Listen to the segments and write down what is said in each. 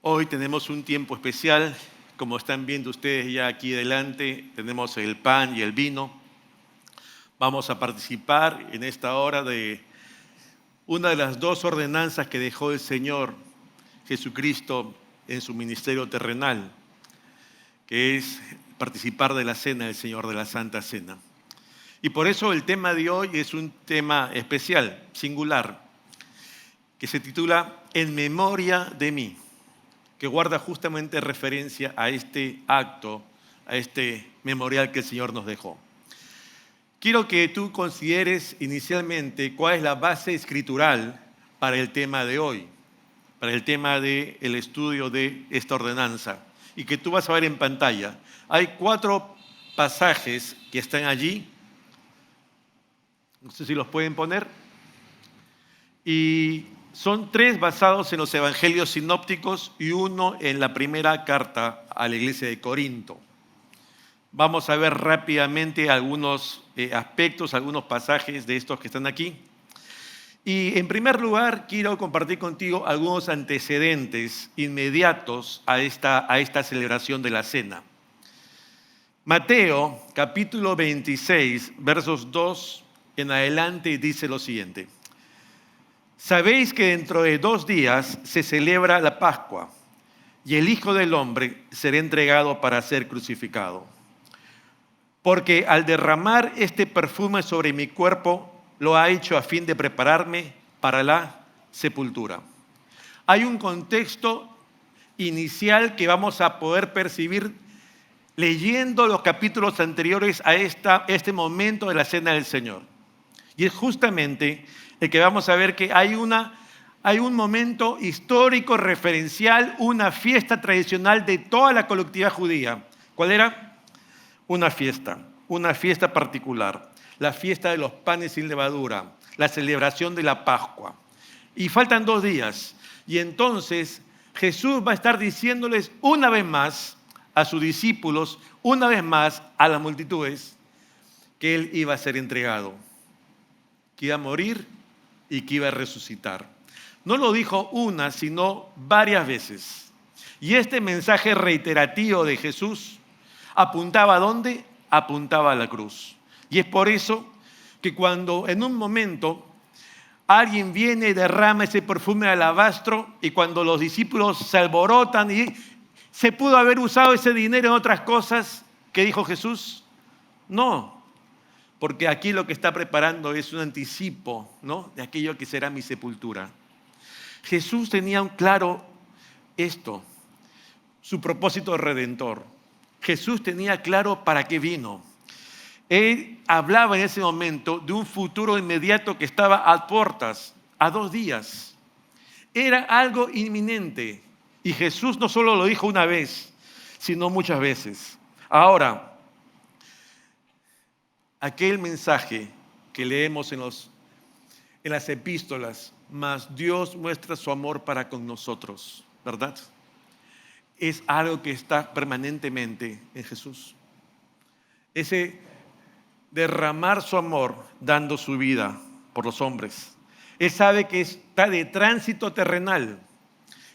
Hoy tenemos un tiempo especial, como están viendo ustedes ya aquí delante, tenemos el pan y el vino. Vamos a participar en esta hora de una de las dos ordenanzas que dejó el Señor Jesucristo en su ministerio terrenal, que es participar de la cena del Señor, de la Santa Cena. Y por eso el tema de hoy es un tema especial, singular, que se titula En memoria de mí, que guarda justamente referencia a este acto, a este memorial que el Señor nos dejó. Quiero que tú consideres inicialmente cuál es la base escritural para el tema de hoy, para el tema del estudio de esta ordenanza, y que tú vas a ver en pantalla. Hay 4 pasajes que están allí, no sé si los pueden poner, y son 3 basados en los evangelios sinópticos y 1 en la primera carta a la iglesia de Corinto. Vamos a ver rápidamente algunos aspectos, algunos pasajes de estos que están aquí. Y en primer lugar, quiero compartir contigo algunos antecedentes inmediatos a esta celebración de la cena. Mateo, capítulo 26, versos 2 en adelante, dice lo siguiente. Sabéis que dentro de 2 días se celebra la Pascua y el Hijo del Hombre será entregado para ser crucificado. Porque al derramar este perfume sobre mi cuerpo, lo ha hecho a fin de prepararme para la sepultura. Hay un contexto inicial que vamos a poder percibir leyendo los capítulos anteriores a este momento de la Cena del Señor. Y es justamente el que vamos a ver que hay un momento histórico, referencial, una fiesta tradicional de toda la colectividad judía. ¿Cuál era? Una fiesta particular, la fiesta de los panes sin levadura, la celebración de la Pascua. Y faltan 2 días. Y entonces Jesús va a estar diciéndoles una vez más a sus discípulos, una vez más a las multitudes, que Él iba a ser entregado, que iba a morir y que iba a resucitar. No lo dijo una, sino varias veces. Y este mensaje reiterativo de Jesús apuntaba ¿a dónde? Apuntaba a la cruz. Y es por eso que cuando en un momento alguien viene y derrama ese perfume de alabastro y cuando los discípulos se alborotan y se pudo haber usado ese dinero en otras cosas, ¿qué dijo Jesús? No. Porque aquí lo que está preparando es un anticipo, ¿no?, de aquello que será mi sepultura. Jesús tenía un claro esto, su propósito redentor. Jesús tenía claro para qué vino. Él hablaba en ese momento de un futuro inmediato que estaba a puertas, a 2 días. Era algo inminente. Y Jesús no solo lo dijo una vez, sino muchas veces. Ahora, aquel mensaje que leemos en las epístolas, mas Dios muestra su amor para con nosotros, ¿verdad? Es algo que está permanentemente en Jesús. Ese derramar su amor dando su vida por los hombres. Él sabe que está de tránsito terrenal,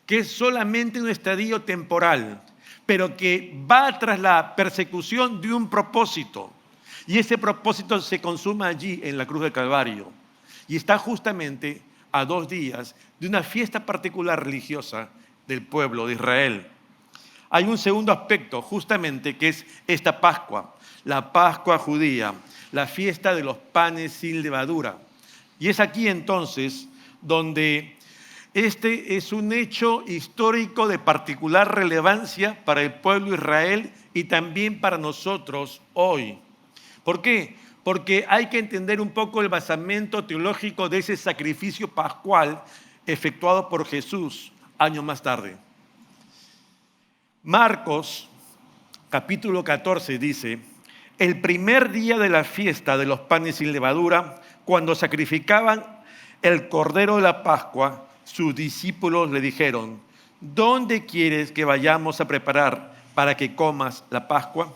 que es solamente un estadio temporal, pero que va tras la persecución de un propósito. Y ese propósito se consuma allí en la cruz del Calvario. Y está justamente a 2 días de una fiesta particular religiosa del pueblo de Israel. Hay un segundo aspecto justamente que es esta Pascua, la Pascua judía, la fiesta de los panes sin levadura. Y es aquí entonces donde este es un hecho histórico de particular relevancia para el pueblo de Israel y también para nosotros hoy. ¿Por qué? Porque hay que entender un poco el basamento teológico de ese sacrificio pascual efectuado por Jesús años más tarde. Marcos, capítulo 14, dice: el primer día de la fiesta de los panes sin levadura, cuando sacrificaban el cordero de la Pascua, sus discípulos le dijeron: ¿dónde quieres que vayamos a preparar para que comas la Pascua?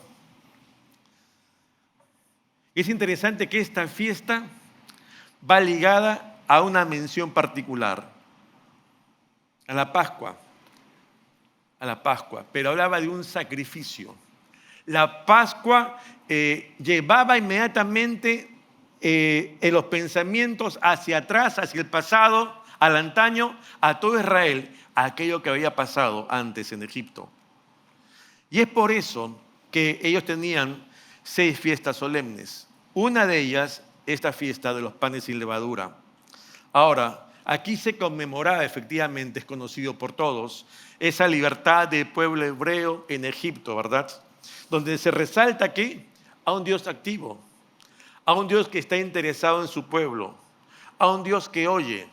Es interesante que esta fiesta va ligada a una mención particular, a la Pascua. a la Pascua, pero hablaba de un sacrificio. La Pascua llevaba inmediatamente en los pensamientos hacia atrás, hacia el pasado, al antaño, a todo Israel, a aquello que había pasado antes en Egipto. Y es por eso que ellos tenían 6 fiestas solemnes. Una de ellas, esta fiesta de los panes sin levadura. Ahora, aquí se conmemoraba, efectivamente, es conocido por todos, esa libertad del pueblo hebreo en Egipto, ¿verdad? Donde se resalta que a un Dios activo, a un Dios que está interesado en su pueblo, a un Dios que oye,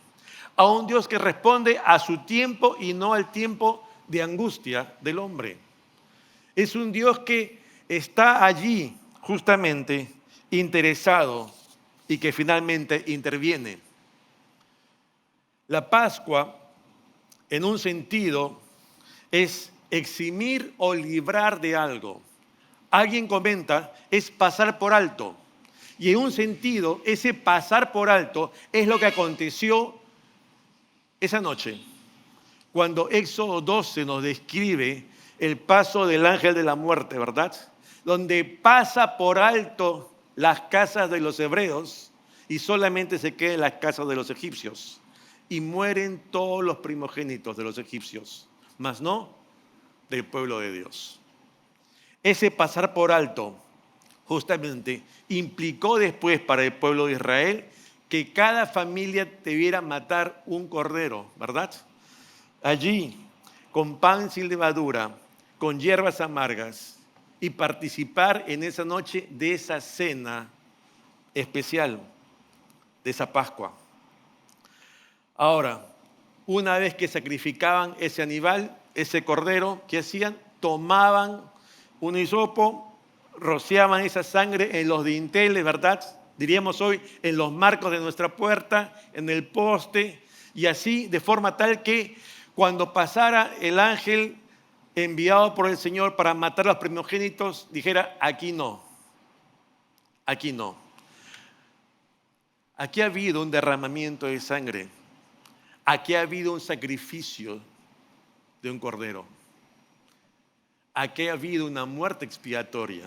a un Dios que responde a su tiempo y no al tiempo de angustia del hombre. Es un Dios que está allí justamente interesado y que finalmente interviene. La Pascua, en un sentido, es eximir o librar de algo. Alguien comenta, es pasar por alto. Y en un sentido, ese pasar por alto es lo que aconteció esa noche, cuando Éxodo 12 nos describe el paso del ángel de la muerte, ¿verdad? Donde pasa por alto las casas de los hebreos y solamente se quedan las casas de los egipcios. Y mueren todos los primogénitos de los egipcios, mas no del pueblo de Dios. Ese pasar por alto justamente implicó después para el pueblo de Israel que cada familia debiera matar un cordero, ¿verdad? Allí, con pan sin levadura, con hierbas amargas, y participar en esa noche de esa cena especial, de esa Pascua. Ahora, una vez que sacrificaban ese animal, ese cordero, ¿qué hacían? Tomaban un hisopo, rociaban esa sangre en los dinteles, ¿verdad? Diríamos hoy, en los marcos de nuestra puerta, en el poste, y así de forma tal que cuando pasara el ángel enviado por el Señor para matar a los primogénitos, dijera, aquí no, aquí no. Aquí ha habido un derramamiento de sangre, aquí ha habido un sacrificio de un cordero, aquí ha habido una muerte expiatoria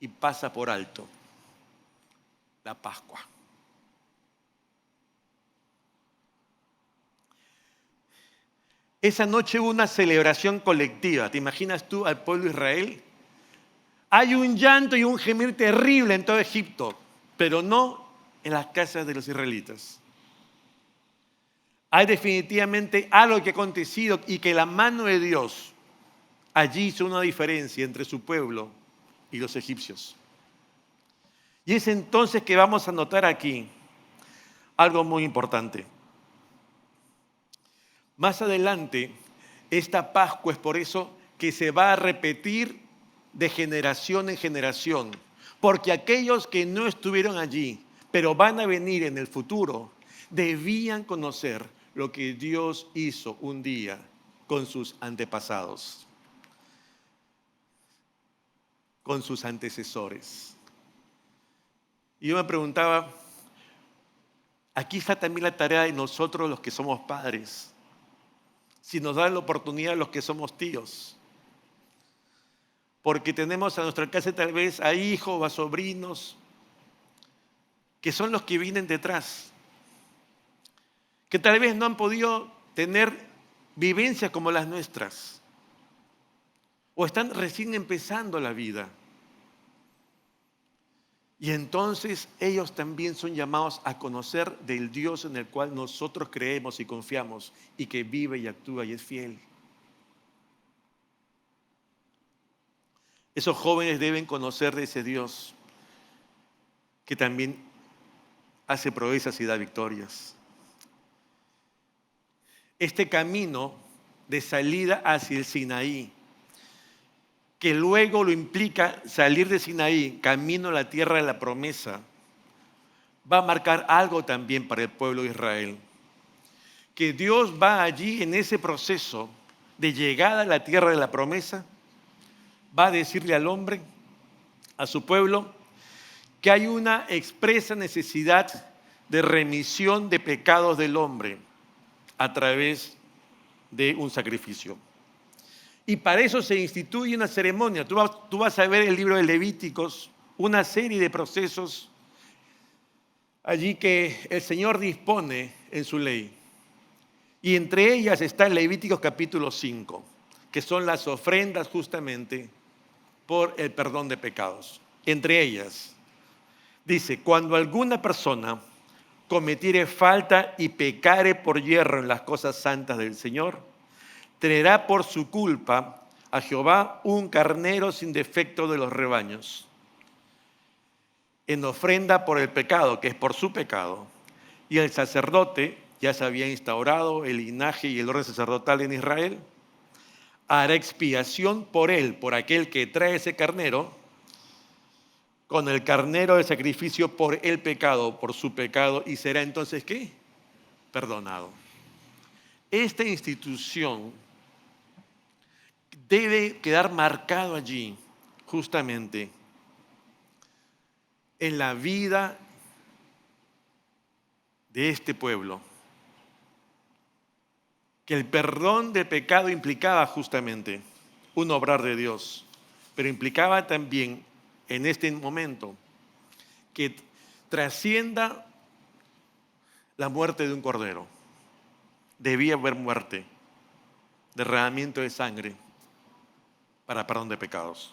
y pasa por alto la Pascua. Esa noche hubo una celebración colectiva. ¿Te imaginas tú al pueblo de Israel? Hay un llanto y un gemir terrible en todo Egipto, pero no en las casas de los israelitas. Hay definitivamente algo que ha acontecido y que la mano de Dios allí hizo una diferencia entre su pueblo y los egipcios. Y es entonces que vamos a notar aquí algo muy importante. Más adelante, esta Pascua es por eso que se va a repetir de generación en generación, porque aquellos que no estuvieron allí, pero van a venir en el futuro, debían conocer lo que Dios hizo un día con sus antepasados, con sus antecesores. Y yo me preguntaba, aquí está también la tarea de nosotros los que somos padres, si nos dan la oportunidad los que somos tíos. Porque tenemos a nuestra casa tal vez a hijos o a sobrinos que son los que vienen detrás, que tal vez no han podido tener vivencias como las nuestras o están recién empezando la vida. Y entonces ellos también son llamados a conocer del Dios en el cual nosotros creemos y confiamos y que vive y actúa y es fiel. Esos jóvenes deben conocer de ese Dios que también hace proezas y da victorias. Este camino de salida hacia el Sinaí, que luego lo implica salir de Sinaí, camino a la tierra de la promesa, va a marcar algo también para el pueblo de Israel. Que Dios va allí en ese proceso de llegada a la tierra de la promesa, va a decirle al hombre, a su pueblo, que hay una expresa necesidad de remisión de pecados del hombre a través de un sacrificio. Y para eso se instituye una ceremonia. Tú vas a ver el libro de Levíticos, una serie de procesos allí que el Señor dispone en su ley. Y entre ellas está el Levíticos capítulo 5, que son las ofrendas justamente por el perdón de pecados. Entre ellas, dice, cuando alguna persona cometiere falta y pecare por yerro en las cosas santas del Señor, traerá por su culpa a Jehová un carnero sin defecto de los rebaños, en ofrenda por el pecado, que es por su pecado. Y el sacerdote, ya se había instaurado el linaje y el orden sacerdotal en Israel, hará expiación por él, por aquel que trae ese carnero, con el carnero de sacrificio por el pecado, por su pecado, y será entonces, ¿qué? Perdonado. Esta institución debe quedar marcado allí, justamente, en la vida de este pueblo. Que el perdón de pecado implicaba justamente un obrar de Dios, pero implicaba también en este momento que trascienda la muerte de un cordero. Debía haber muerte, derramamiento de sangre para perdón de pecados.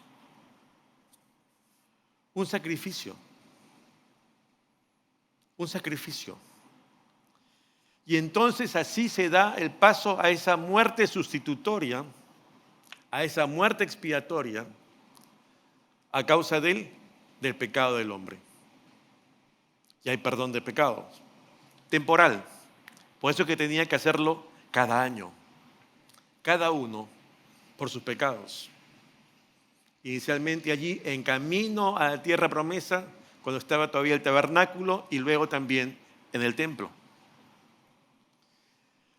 Un sacrificio. Un sacrificio. Y entonces así se da el paso a esa muerte sustitutoria, a esa muerte expiatoria, a causa del pecado del hombre. Y hay perdón de pecados. Temporal. Por eso que tenía que hacerlo cada año. Cada uno por sus pecados. Inicialmente allí en camino a la tierra promesa, cuando estaba todavía el tabernáculo, y luego también en el templo.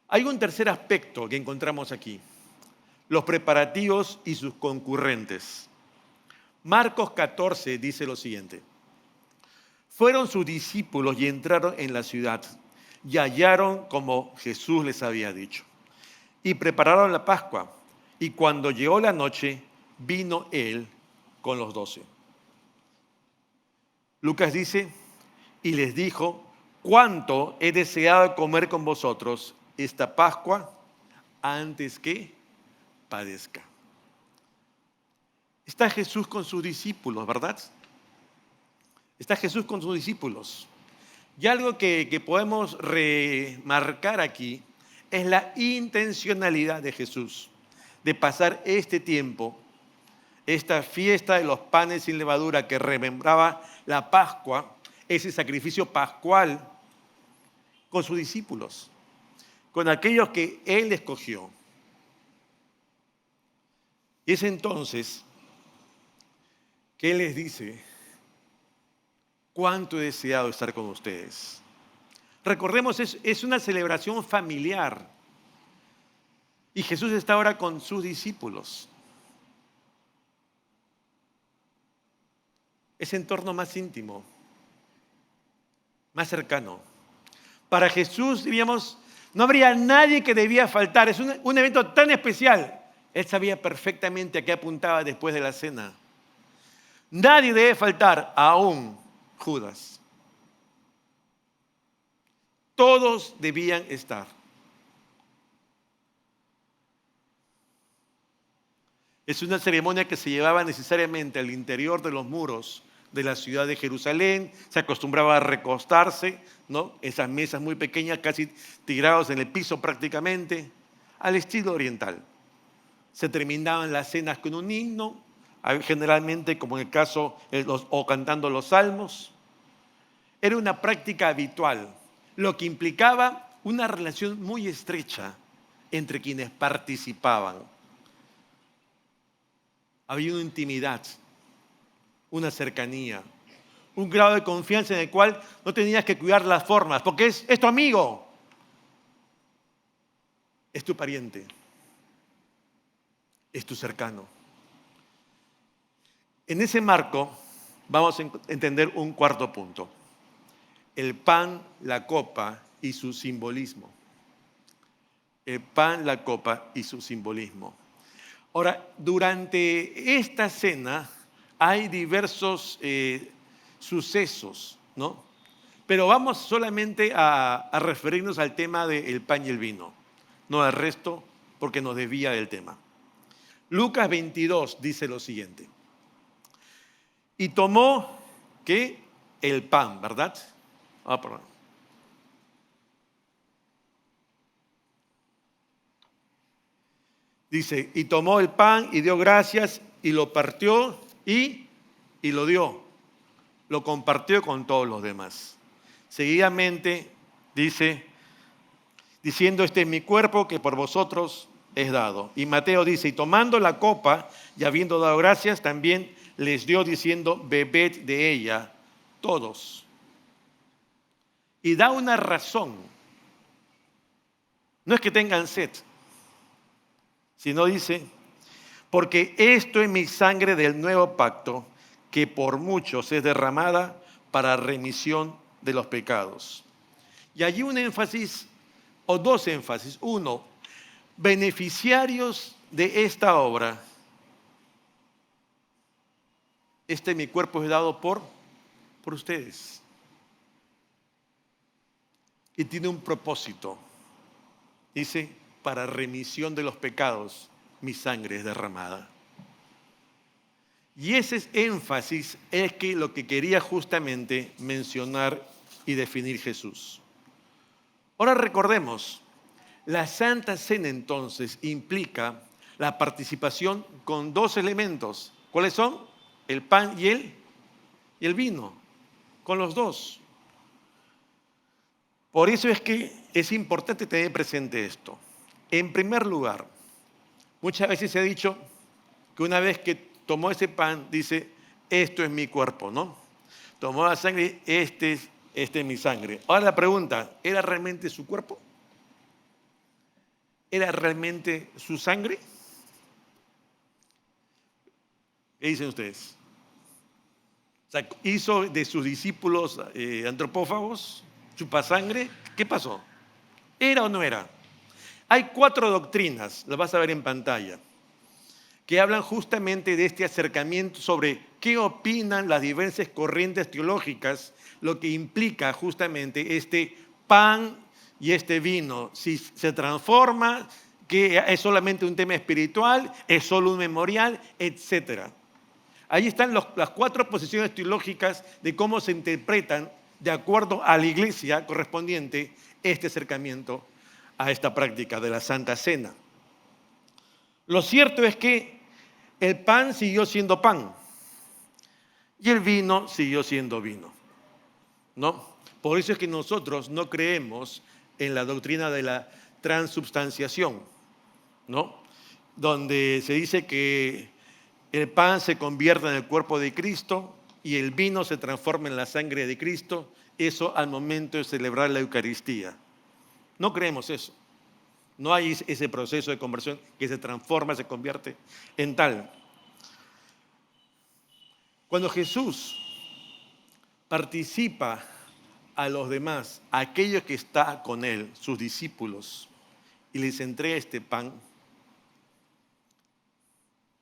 Hay un tercer aspecto que encontramos aquí, los preparativos y sus concurrentes. Marcos 14 dice lo siguiente: fueron sus discípulos y entraron en la ciudad y hallaron como Jesús les había dicho. Y prepararon la Pascua, y cuando llegó la noche, vino él con los 12. Lucas dice, y les dijo, cuánto he deseado comer con vosotros esta Pascua antes que padezca. Está Jesús con sus discípulos, ¿verdad? Está Jesús con sus discípulos. Y algo que podemos remarcar aquí es la intencionalidad de Jesús de pasar este tiempo, esta fiesta de los panes sin levadura que remembraba la Pascua, ese sacrificio pascual, con sus discípulos, con aquellos que Él escogió. Y es entonces que Él les dice, cuánto he deseado estar con ustedes. Recordemos, es una celebración familiar. Y Jesús está ahora con sus discípulos. Ese entorno más íntimo, más cercano. Para Jesús, diríamos, no habría nadie que debía faltar. Es un evento tan especial. Él sabía perfectamente a qué apuntaba después de la cena. Nadie debe faltar, aún Judas. Todos debían estar. Es una ceremonia que se llevaba necesariamente al interior de los muros de la ciudad de Jerusalén. Se acostumbraba a recostarse, ¿no? Esas mesas muy pequeñas, casi tirados en el piso prácticamente, al estilo oriental. Se terminaban las cenas con un himno, generalmente como en el caso, o cantando los salmos. Era una práctica habitual, lo que implicaba una relación muy estrecha entre quienes participaban. Había una intimidad, una cercanía, un grado de confianza en el cual no tenías que cuidar las formas, porque es tu amigo, es tu pariente, es tu cercano. En ese marco vamos a entender un cuarto punto: el pan, la copa y su simbolismo. El pan, la copa y su simbolismo. Ahora, durante esta cena hay diversos sucesos, ¿no? Pero vamos solamente a referirnos al tema del pan y el vino, no al resto, porque nos desvía del tema. Lucas 22 dice lo siguiente. Y tomó, ¿qué? El pan, ¿verdad? Perdón. Dice, y tomó el pan y dio gracias y lo partió y lo dio. Lo compartió con todos los demás. Seguidamente dice, diciendo, este es mi cuerpo que por vosotros es dado. Y Mateo dice, y tomando la copa y habiendo dado gracias, también les dio diciendo, bebed de ella todos. Y da una razón. No es que tengan sed, sino dice, porque esto es mi sangre del nuevo pacto, que por muchos es derramada para remisión de los pecados. Y allí un énfasis, o dos énfasis. Uno, beneficiarios de esta obra. Este mi cuerpo es dado por ustedes. Y tiene un propósito. Dice, para remisión de los pecados, mi sangre es derramada. Y ese énfasis es lo que quería justamente mencionar y definir Jesús. Ahora recordemos, la Santa Cena entonces implica la participación con dos elementos. ¿Cuáles son? El pan y el vino, con los dos. Por eso es que es importante tener presente esto. En primer lugar, muchas veces se ha dicho que una vez que tomó ese pan, dice, esto es mi cuerpo, ¿no? Tomó la sangre, este es mi sangre. Ahora la pregunta, ¿era realmente su cuerpo? ¿Era realmente su sangre? ¿Qué dicen ustedes? O sea, ¿hizo de sus discípulos antropófagos, chupasangre? ¿Qué pasó? ¿Era o no era? Hay 4 doctrinas, las vas a ver en pantalla, que hablan justamente de este acercamiento sobre qué opinan las diversas corrientes teológicas, lo que implica justamente este pan y este vino. Si se transforma, que es solamente un tema espiritual, es solo un memorial, etc. Ahí están las 4 posiciones teológicas de cómo se interpretan, de acuerdo a la iglesia correspondiente, este acercamiento a esta práctica de la Santa Cena. Lo cierto es que el pan siguió siendo pan y el vino siguió siendo vino, ¿no? Por eso es que nosotros no creemos en la doctrina de la transubstanciación, ¿no? Donde se dice que el pan se convierte en el cuerpo de Cristo y el vino se transforma en la sangre de Cristo, eso al momento de celebrar la Eucaristía. No creemos eso. No hay ese proceso de conversión que se transforma, se convierte en tal. Cuando Jesús participa a los demás, a aquellos que están con él, sus discípulos, y les entrega este pan,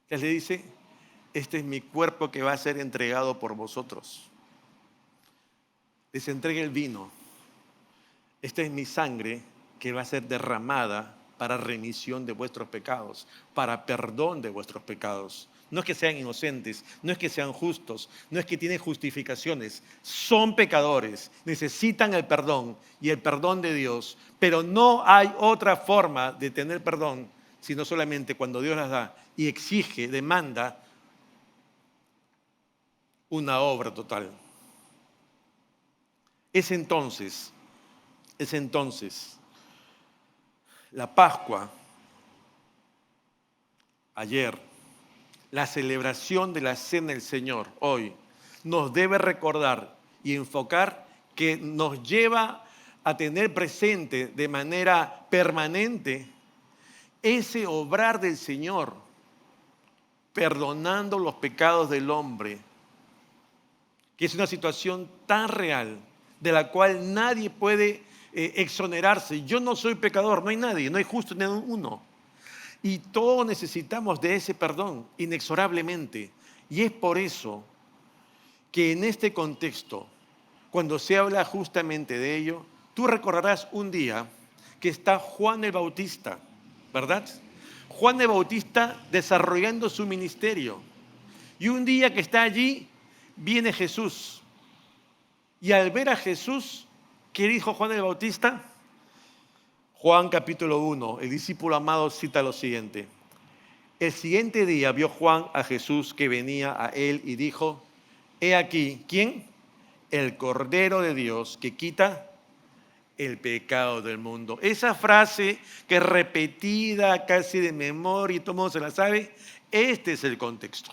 él le dice, este es mi cuerpo que va a ser entregado por vosotros. Les entrega el vino. Esta es mi sangre que va a ser derramada para remisión de vuestros pecados, para perdón de vuestros pecados. No es que sean inocentes, no es que sean justos, no es que tienen justificaciones. Son pecadores, necesitan el perdón y el perdón de Dios, pero no hay otra forma de tener perdón, sino solamente cuando Dios las da y exige, demanda una obra total. Es entonces la Pascua, ayer, la celebración de la Cena del Señor, hoy, nos debe recordar y enfocar que nos lleva a tener presente de manera permanente ese obrar del Señor, perdonando los pecados del hombre, que es una situación tan real, de la cual nadie puede exonerarse. Yo no soy pecador, no hay nadie, no hay justo ni uno. Y todos necesitamos de ese perdón, inexorablemente. Y es por eso que en este contexto, cuando se habla justamente de ello, tú recordarás un día que está Juan el Bautista, ¿verdad? Juan el Bautista desarrollando su ministerio. Y un día que está allí, viene Jesús. Y al ver a Jesús, ¿qué dijo Juan el Bautista? Juan capítulo 1, el discípulo amado cita lo siguiente. El siguiente día vio Juan a Jesús que venía a él y dijo, he aquí, ¿quién? El Cordero de Dios que quita el pecado del mundo. Esa frase que es repetida casi de memoria y todo el mundo se la sabe, este es el contexto.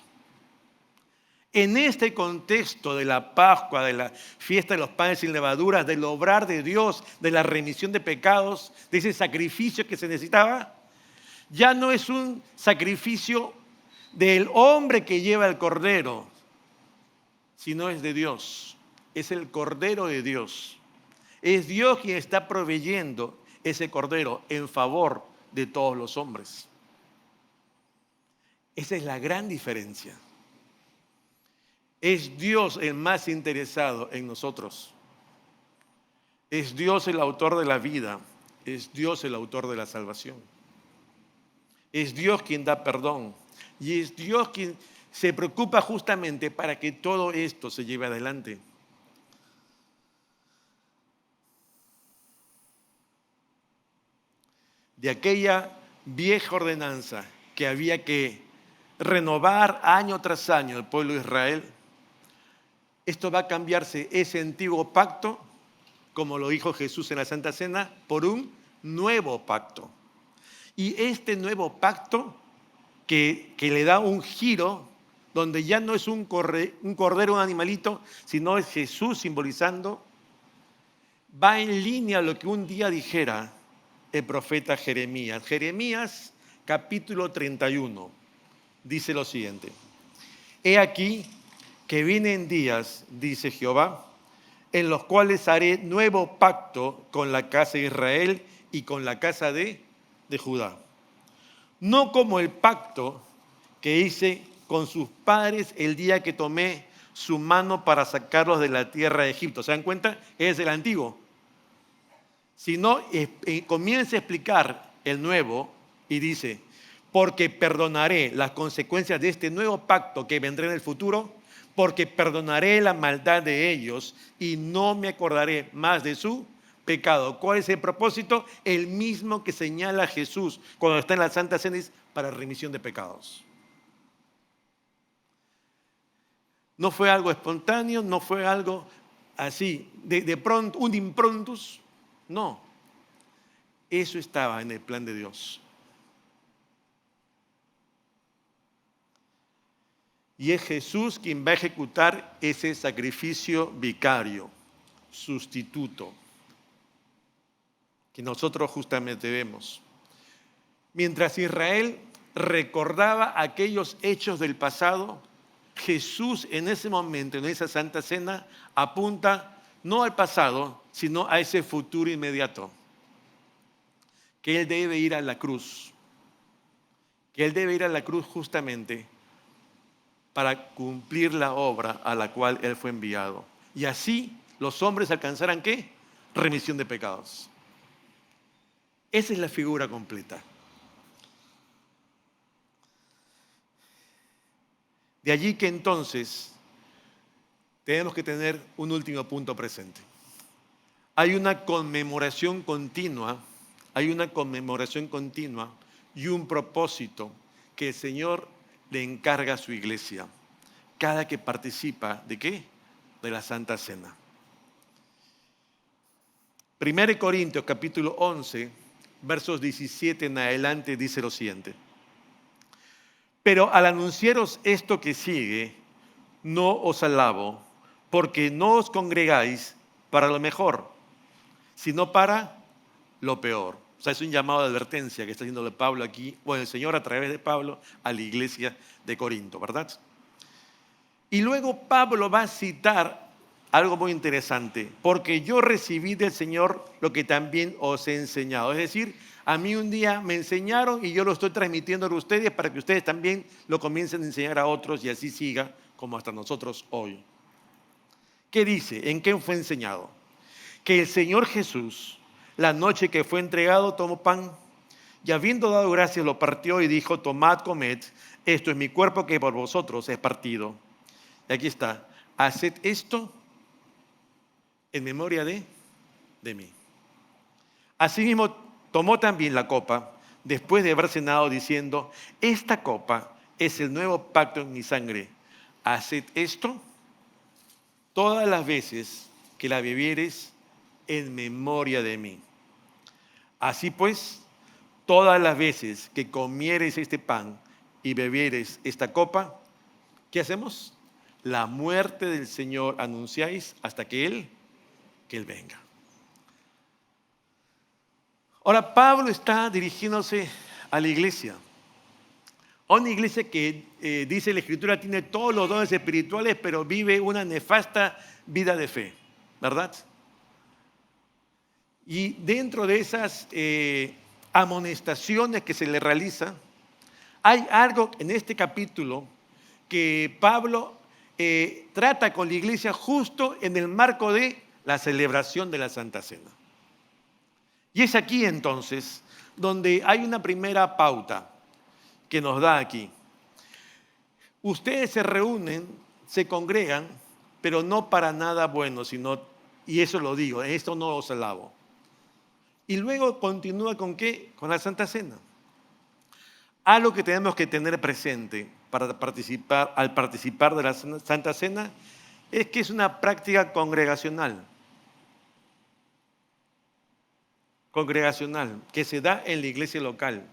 En este contexto de la Pascua, de la fiesta de los panes sin levaduras, del obrar de Dios, de la remisión de pecados, de ese sacrificio que se necesitaba, ya no es un sacrificio del hombre que lleva el cordero, sino es de Dios. Es el Cordero de Dios. Es Dios quien está proveyendo ese cordero en favor de todos los hombres. Esa es la gran diferencia. Es Dios el más interesado en nosotros. Es Dios el autor de la vida. Es Dios el autor de la salvación. Es Dios quien da perdón. Y es Dios quien se preocupa justamente para que todo esto se lleve adelante. De aquella vieja ordenanza que había que renovar año tras año el pueblo de Israel, esto va a cambiarse ese antiguo pacto, como lo dijo Jesús en la Santa Cena, por un nuevo pacto. Y este nuevo pacto que le da un giro, donde ya no es un cordero, un animalito, sino es Jesús simbolizando, va en línea a lo que un día dijera el profeta Jeremías. Jeremías capítulo 31 dice lo siguiente. He aquí que vienen días, dice Jehová, en los cuales haré nuevo pacto con la casa de Israel y con la casa de Judá. No como el pacto que hice con sus padres el día que tomé su mano para sacarlos de la tierra de Egipto. ¿Se dan cuenta? Es el antiguo. Sino comienza a explicar el nuevo y dice, porque perdonaré las consecuencias de este nuevo pacto que vendrá en el futuro, porque perdonaré la maldad de ellos y no me acordaré más de su pecado. ¿Cuál es el propósito? El mismo que señala Jesús cuando está en la Santa Cena para remisión de pecados. No fue algo espontáneo, no fue algo así, de pronto, un improntus. No, eso estaba en el plan de Dios. Y es Jesús quien va a ejecutar ese sacrificio vicario, sustituto, que nosotros justamente vemos. Mientras Israel recordaba aquellos hechos del pasado, Jesús en ese momento, en esa Santa Cena, apunta no al pasado, sino a ese futuro inmediato. Que Él debe ir a la cruz. Que Él debe ir a la cruz justamente para cumplir la obra a la cual Él fue enviado. Y así los hombres alcanzarán ¿qué? Remisión de pecados. Esa es la figura completa. De allí que entonces tenemos que tener un último punto presente. Hay una conmemoración continua y un propósito que el Señor le encarga a su iglesia cada que participa ¿de qué? De la Santa Cena. 1 Corintios capítulo 11, versos 17 en adelante dice lo siguiente. Pero al anunciaros esto que sigue, no os alabo, porque no os congregáis para lo mejor, sino para lo peor. O sea, es un llamado de advertencia que está haciendo Pablo aquí, o el Señor a través de Pablo, a la iglesia de Corinto, ¿verdad? Y luego Pablo va a citar algo muy interesante, porque yo recibí del Señor lo que también os he enseñado. Es decir, a mí un día me enseñaron y yo lo estoy transmitiendo a ustedes para que ustedes también lo comiencen a enseñar a otros y así siga como hasta nosotros hoy. ¿Qué dice? ¿En qué fue enseñado? Que el Señor Jesús, la noche que fue entregado, tomó pan y habiendo dado gracias lo partió y dijo: tomad, comed, esto es mi cuerpo que por vosotros es partido. Y aquí está: haced esto en memoria de mí. Asimismo, tomó también la copa, después de haber cenado, diciendo: esta copa es el nuevo pacto en mi sangre. Haced esto todas las veces que la bebiereis en memoria de mí. Así pues, todas las veces que comiereis este pan y bebiereis esta copa, ¿qué hacemos? La muerte del Señor anunciáis hasta que Él venga. Ahora, Pablo está dirigiéndose a la iglesia. A una iglesia que, dice la Escritura, tiene todos los dones espirituales, pero vive una nefasta vida de fe, ¿verdad? Y dentro de esas amonestaciones que se le realiza, hay algo en este capítulo que Pablo trata con la iglesia justo en el marco de la celebración de la Santa Cena. Y es aquí entonces donde hay una primera pauta que nos da aquí. Ustedes se reúnen, se congregan, pero no para nada bueno, sino, y eso lo digo, esto no os alabo. Y luego continúa ¿con qué? Con la Santa Cena. Algo que tenemos que tener presente al participar de la Santa Cena es que es una práctica congregacional, que se da en la iglesia local,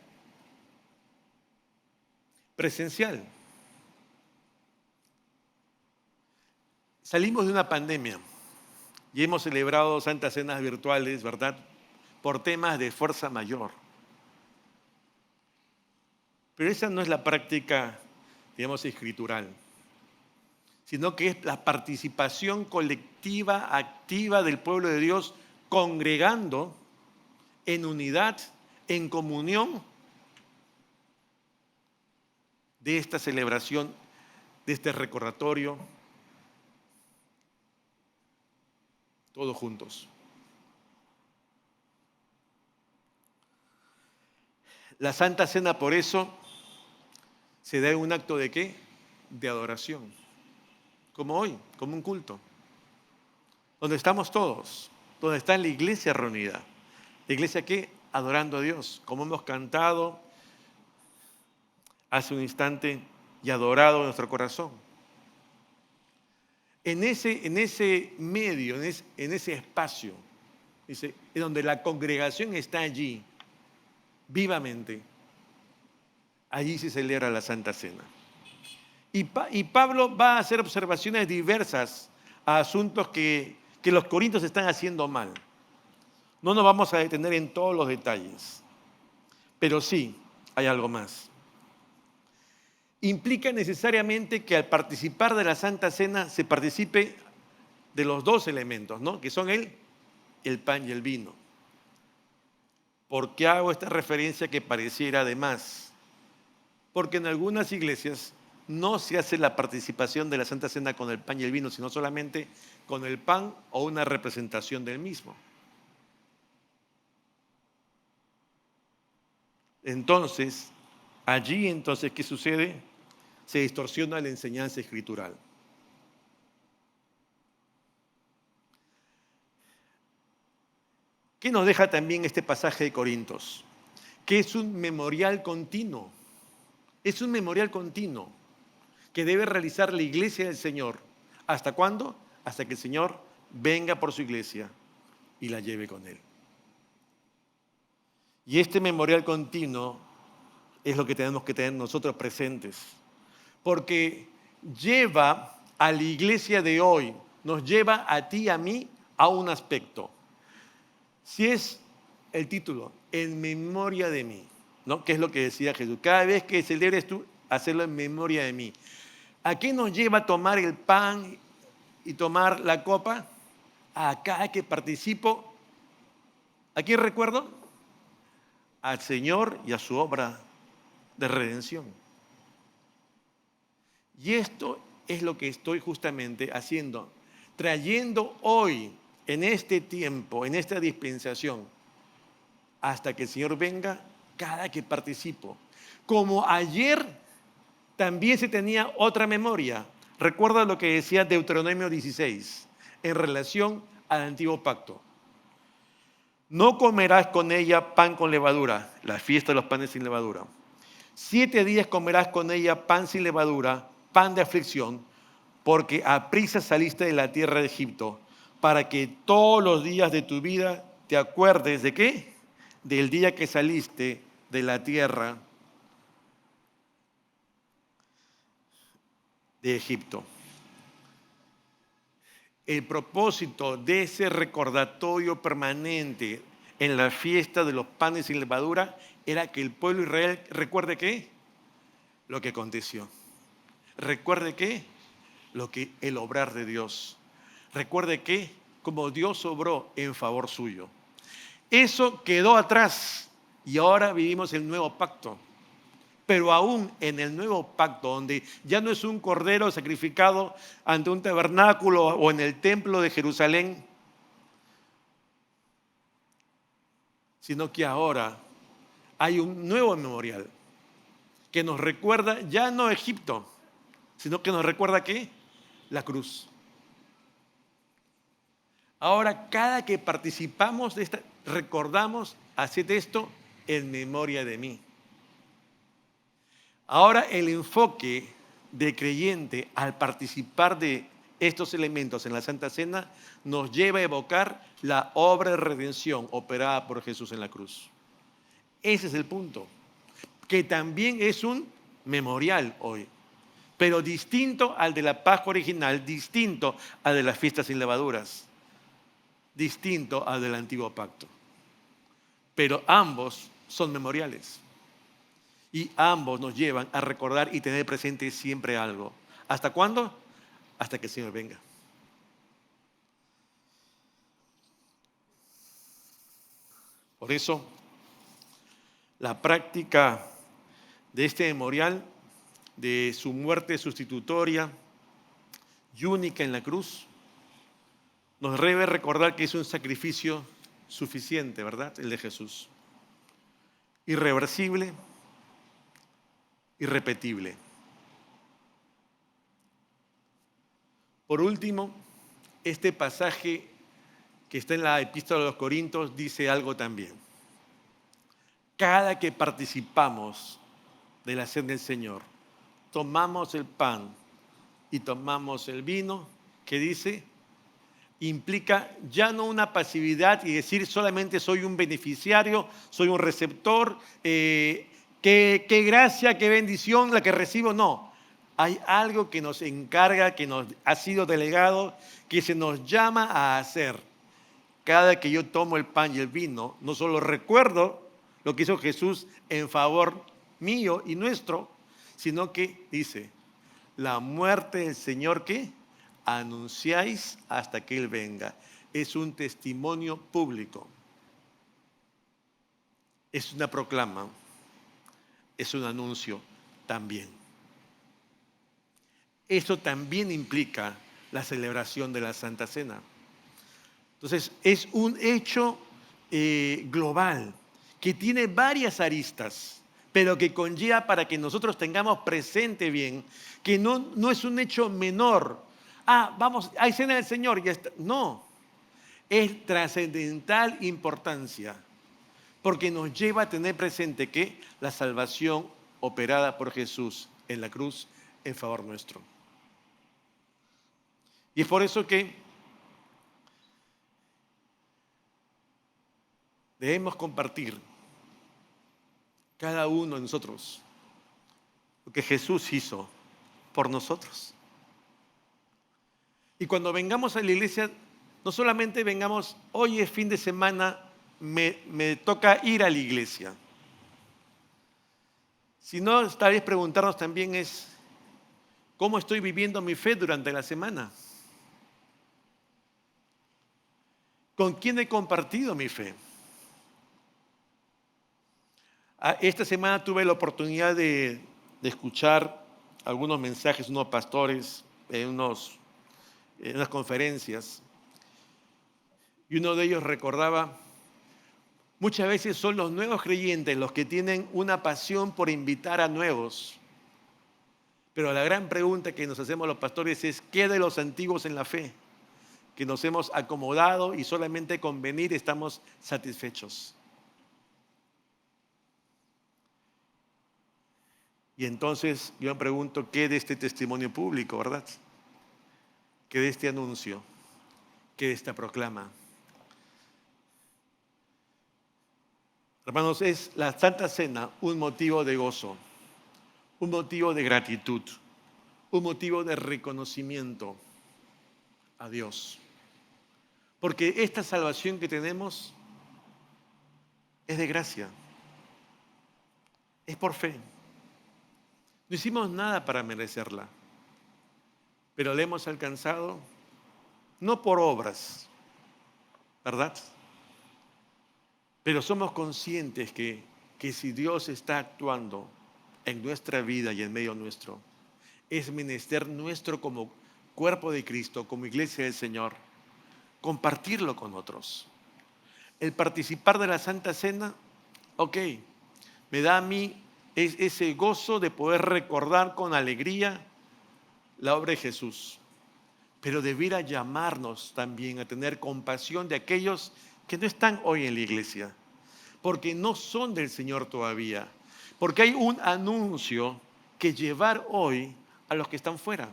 presencial. Salimos de una pandemia y hemos celebrado santas cenas virtuales, ¿verdad? Por temas de fuerza mayor. Pero esa no es la práctica, digamos, escritural, sino que es la participación colectiva, activa del pueblo de Dios, congregando en unidad, en comunión de esta celebración, de este recordatorio, todos juntos. La Santa Cena, por eso, se da en un acto ¿de qué? De adoración. Como hoy, como un culto. Donde estamos todos, donde está la iglesia reunida. ¿La iglesia qué? Adorando a Dios, como hemos cantado hace un instante y adorado en nuestro corazón. En ese medio, en ese espacio, dice, en donde la congregación está allí, vivamente, allí se celebra la Santa Cena. Y Pablo va a hacer observaciones diversas a asuntos que los corintios están haciendo mal. No nos vamos a detener en todos los detalles, pero sí hay algo más. Implica necesariamente que al participar de la Santa Cena se participe de los dos elementos, ¿no? Que son el pan y el vino. ¿Por qué hago esta referencia que pareciera de más? Porque en algunas iglesias no se hace la participación de la Santa Cena con el pan y el vino, sino solamente con el pan o una representación del mismo. Entonces, allí ¿qué sucede? Se distorsiona la enseñanza escritural. ¿Qué nos deja también este pasaje de Corintios? Que es un memorial continuo. Es un memorial continuo que debe realizar la iglesia del Señor. ¿Hasta cuándo? Hasta que el Señor venga por su iglesia y la lleve con Él. Y este memorial continuo es lo que tenemos que tener nosotros presentes. Porque lleva a la iglesia de hoy, nos lleva a ti y a mí a un aspecto. Si es el título, en memoria de mí, ¿no? ¿Qué es lo que decía Jesús? Cada vez que celebres tú, hacerlo en memoria de mí. ¿A qué nos lleva a tomar el pan y tomar la copa? A cada que participo, ¿a quién recuerdo? Al Señor y a su obra de redención. Y esto es lo que estoy justamente haciendo, trayendo hoy, en este tiempo, en esta dispensación, hasta que el Señor venga, cada que participo. Como ayer también se tenía otra memoria. Recuerda lo que decía Deuteronomio 16 en relación al antiguo pacto. No comerás con ella pan con levadura, la fiesta de los panes sin levadura. 7 días comerás con ella pan sin levadura, pan de aflicción, porque aprisa saliste de la tierra de Egipto, para que todos los días de tu vida te acuerdes de ¿qué? Del día que saliste de la tierra de Egipto. El propósito de ese recordatorio permanente en la fiesta de los panes sin levadura era que el pueblo de Israel recuerde ¿qué? Lo que aconteció. Recuerde ¿qué? Lo que el obrar de Dios. Recuerde ¿qué? Como Dios obró en favor suyo. Eso quedó atrás y ahora vivimos el nuevo pacto. Pero aún en el nuevo pacto, donde ya no es un cordero sacrificado ante un tabernáculo o en el templo de Jerusalén, sino que ahora hay un nuevo memorial que nos recuerda ya no Egipto, sino que nos recuerda ¿qué? La cruz. Ahora, cada que participamos de esta, recordamos, haced esto en memoria de mí. Ahora, el enfoque de creyente al participar de estos elementos en la Santa Cena nos lleva a evocar la obra de redención operada por Jesús en la cruz. Ese es el punto, que también es un memorial hoy, pero distinto al de la Pascua original, distinto al de las fiestas sin levaduras, distinto al del antiguo pacto. Pero ambos son memoriales. Y ambos nos llevan a recordar y tener presente siempre algo. ¿Hasta cuándo? Hasta que el Señor venga. Por eso, la práctica de este memorial, de su muerte sustitutoria y única en la cruz, nos debe recordar que es un sacrificio suficiente, ¿verdad? El de Jesús. Irreversible, irrepetible. Por último, este pasaje que está en la Epístola de los Corintios dice algo también. Cada que participamos de la cena del Señor, tomamos el pan y tomamos el vino, ¿qué dice? Implica ya no una pasividad y decir solamente soy un beneficiario, soy un receptor, qué gracia, qué bendición la que recibo. No, hay algo que nos encarga, que nos ha sido delegado, que se nos llama a hacer. Cada que yo tomo el pan y el vino, no solo recuerdo lo que hizo Jesús en favor mío y nuestro, sino que dice, la muerte del Señor, ¿qué? Anunciáis hasta que Él venga. Es un testimonio público. Es una proclama. Es un anuncio también. Eso también implica la celebración de la Santa Cena. Entonces, es un hecho global que tiene varias aristas, pero que conlleva para que nosotros tengamos presente bien que no es un hecho menor. Vamos, hay cena del Señor, ya está. No, es trascendental importancia, porque nos lleva a tener presente que la salvación operada por Jesús en la cruz en favor nuestro. Y es por eso que debemos compartir cada uno de nosotros lo que Jesús hizo por nosotros. Y cuando vengamos a la iglesia, no solamente vengamos, hoy es fin de semana, me toca ir a la iglesia. Sino tal vez preguntarnos también es, ¿cómo estoy viviendo mi fe durante la semana? ¿Con quién he compartido mi fe? Esta semana tuve la oportunidad de escuchar algunos mensajes, unos pastores en unas conferencias, y uno de ellos recordaba, muchas veces son los nuevos creyentes los que tienen una pasión por invitar a nuevos, pero la gran pregunta que nos hacemos los pastores es, ¿qué de los antiguos en la fe? Que nos hemos acomodado y solamente con venir estamos satisfechos. Y entonces yo me pregunto, ¿qué de este testimonio público, verdad? ¿Qué de este anuncio? ¿Qué de esta proclama? Hermanos, es la Santa Cena un motivo de gozo, un motivo de gratitud, un motivo de reconocimiento a Dios. Porque esta salvación que tenemos es de gracia, es por fe. No hicimos nada para merecerla, pero la hemos alcanzado no por obras, ¿verdad? Pero somos conscientes que si Dios está actuando en nuestra vida y en medio nuestro, es menester nuestro como cuerpo de Cristo, como iglesia del Señor, compartirlo con otros. El participar de la Santa Cena, ok, me da a mí ese gozo de poder recordar con alegría la obra de Jesús, pero debiera llamarnos también a tener compasión de aquellos que no están hoy en la iglesia, porque no son del Señor todavía, porque hay un anuncio que llevar hoy a los que están fuera,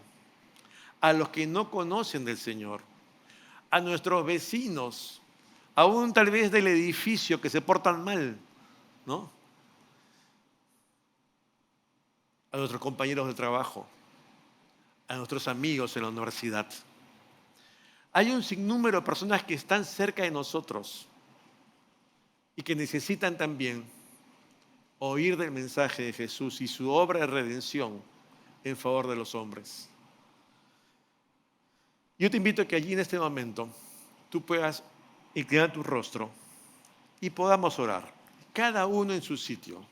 a los que no conocen del Señor, a nuestros vecinos, aún tal vez del edificio que se portan mal, ¿no? A nuestros compañeros de trabajo, a nuestros amigos en la universidad. Hay un sinnúmero de personas que están cerca de nosotros y que necesitan también oír del mensaje de Jesús y su obra de redención en favor de los hombres. Yo te invito a que allí en este momento tú puedas inclinar tu rostro y podamos orar, cada uno en su sitio.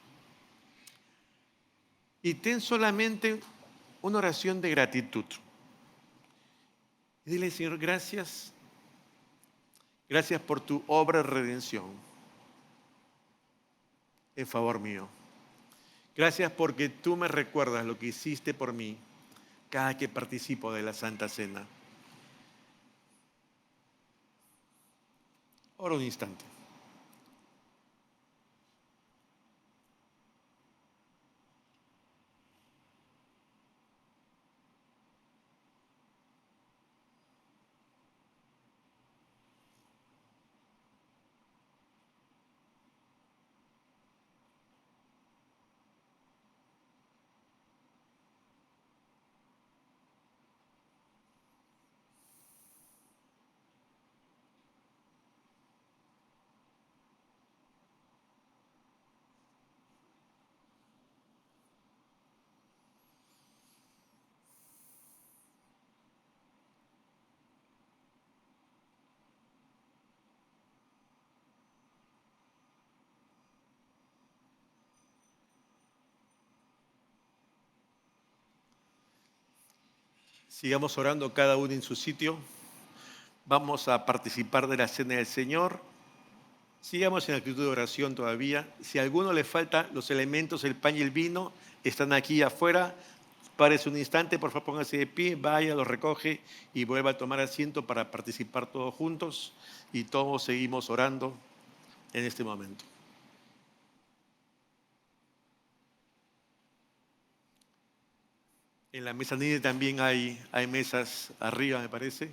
Y ten solamente una oración de gratitud. Y dile, Señor, gracias. Gracias por tu obra de redención en favor mío. Gracias porque tú me recuerdas lo que hiciste por mí cada que participo de la Santa Cena. Ora un instante. Sigamos orando cada uno en su sitio. Vamos a participar de la Cena del Señor. Sigamos en actitud de oración todavía. Si a alguno le faltan los elementos, el pan y el vino, están aquí afuera. Párese un instante, por favor, póngase de pie, vaya, los recoge y vuelva a tomar asiento para participar todos juntos. Y todos seguimos orando en este momento. En la mezanina también hay mesas arriba, me parece.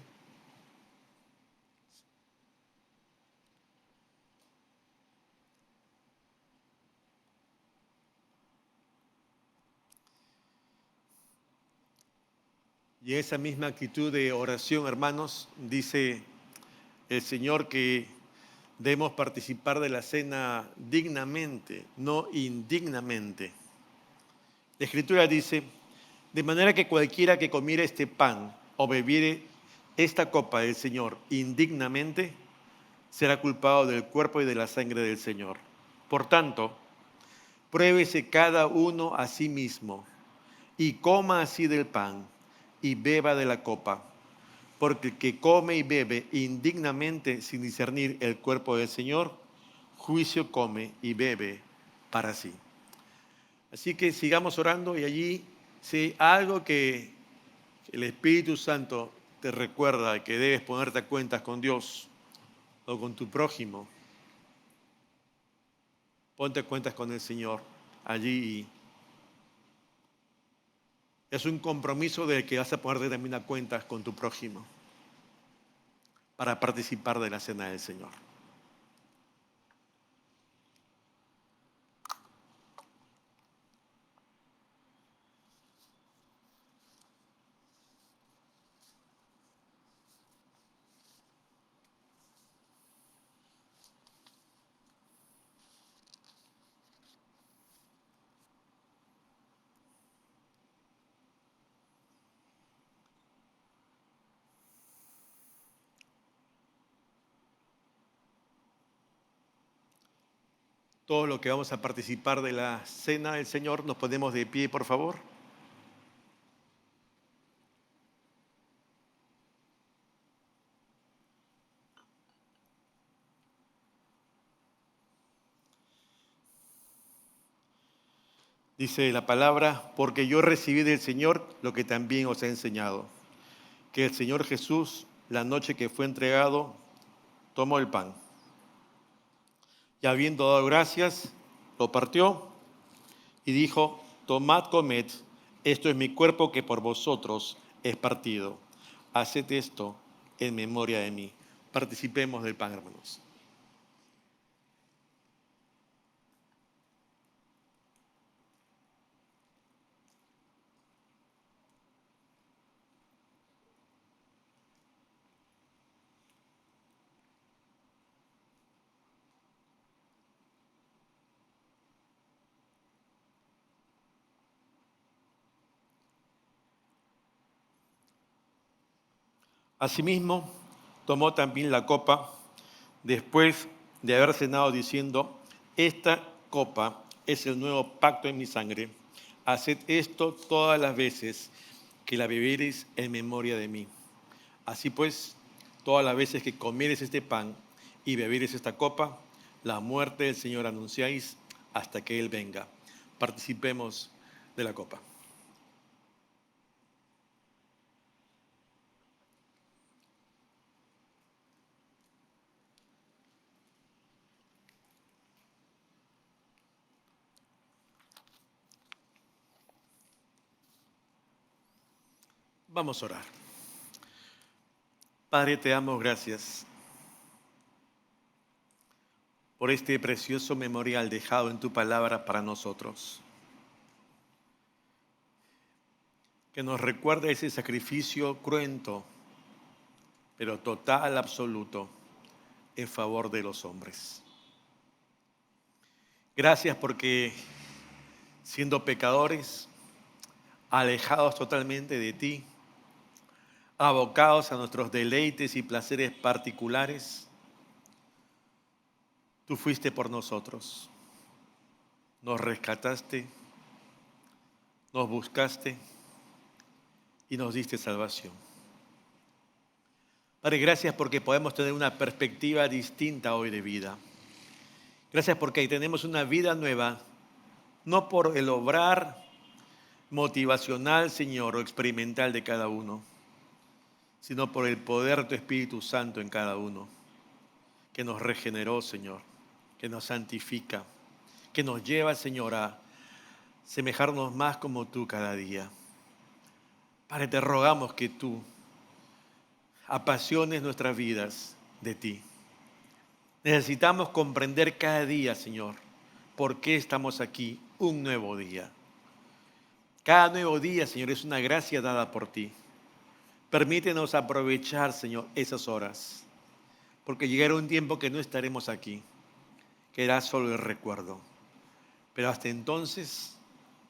Y en esa misma actitud de oración, hermanos, dice el Señor que debemos participar de la cena dignamente, no indignamente. La Escritura dice, de manera que cualquiera que comiere este pan o bebiere esta copa del Señor indignamente, será culpado del cuerpo y de la sangre del Señor. Por tanto, pruébese cada uno a sí mismo y coma así del pan y beba de la copa, porque el que come y bebe indignamente sin discernir el cuerpo del Señor, juicio come y bebe para sí. Así que sigamos orando y allí, si algo que el Espíritu Santo te recuerda que debes ponerte a cuentas con Dios o con tu prójimo, ponte a cuentas con el Señor allí. Es un compromiso de que vas a ponerte también a cuentas con tu prójimo para participar de la cena del Señor. Todos los que vamos a participar de la cena del Señor, nos ponemos de pie, por favor. Dice la palabra, porque yo recibí del Señor lo que también os he enseñado, que el Señor Jesús, la noche que fue entregado, tomó el pan y habiendo dado gracias, lo partió y dijo, tomad, comed, esto es mi cuerpo que por vosotros es partido. Haced esto en memoria de mí. Participemos del pan, hermanos. Asimismo, tomó también la copa después de haber cenado diciendo, esta copa es el nuevo pacto en mi sangre. Haced esto todas las veces que la bebiereis en memoria de mí. Así pues, todas las veces que comiereis este pan y bebiereis esta copa, la muerte del Señor anunciáis hasta que Él venga. Participemos de la copa. Vamos a orar. Padre, te damos gracias por este precioso memorial dejado en tu palabra para nosotros, que nos recuerda ese sacrificio cruento, pero total, absoluto, en favor de los hombres. Gracias porque siendo pecadores, alejados totalmente de ti, abocados a nuestros deleites y placeres particulares, tú fuiste por nosotros, nos rescataste, nos buscaste y nos diste salvación. Padre, gracias porque podemos tener una perspectiva distinta hoy de vida. Gracias porque tenemos una vida nueva, no por el obrar motivacional, Señor, o experimental de cada uno, sino por el poder de tu Espíritu Santo en cada uno, que nos regeneró, Señor, que nos santifica, que nos lleva, Señor, a semejarnos más como tú cada día. Padre, te rogamos que tú apasiones nuestras vidas de ti. Necesitamos comprender cada día, Señor, por qué estamos aquí un nuevo día. Cada nuevo día, Señor, es una gracia dada por ti. Permítenos aprovechar, Señor, esas horas, porque llegará un tiempo que no estaremos aquí, quedará solo el recuerdo. Pero hasta entonces,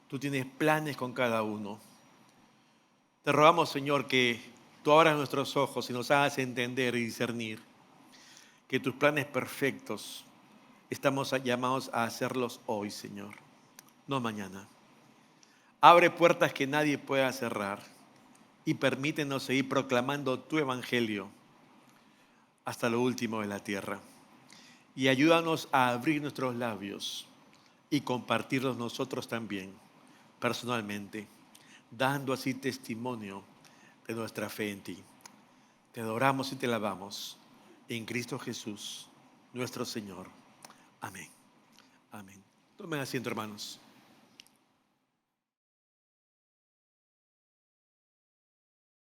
tú tienes planes con cada uno. Te rogamos, Señor, que tú abras nuestros ojos y nos hagas entender y discernir que tus planes perfectos estamos llamados a hacerlos hoy, Señor, no mañana. Abre puertas que nadie pueda cerrar y permítenos seguir proclamando tu evangelio hasta lo último de la tierra. Y ayúdanos a abrir nuestros labios y compartirlos nosotros también, personalmente, dando así testimonio de nuestra fe en ti. Te adoramos y te alabamos en Cristo Jesús, nuestro Señor. Amén. Amén. Tomen asiento, hermanos.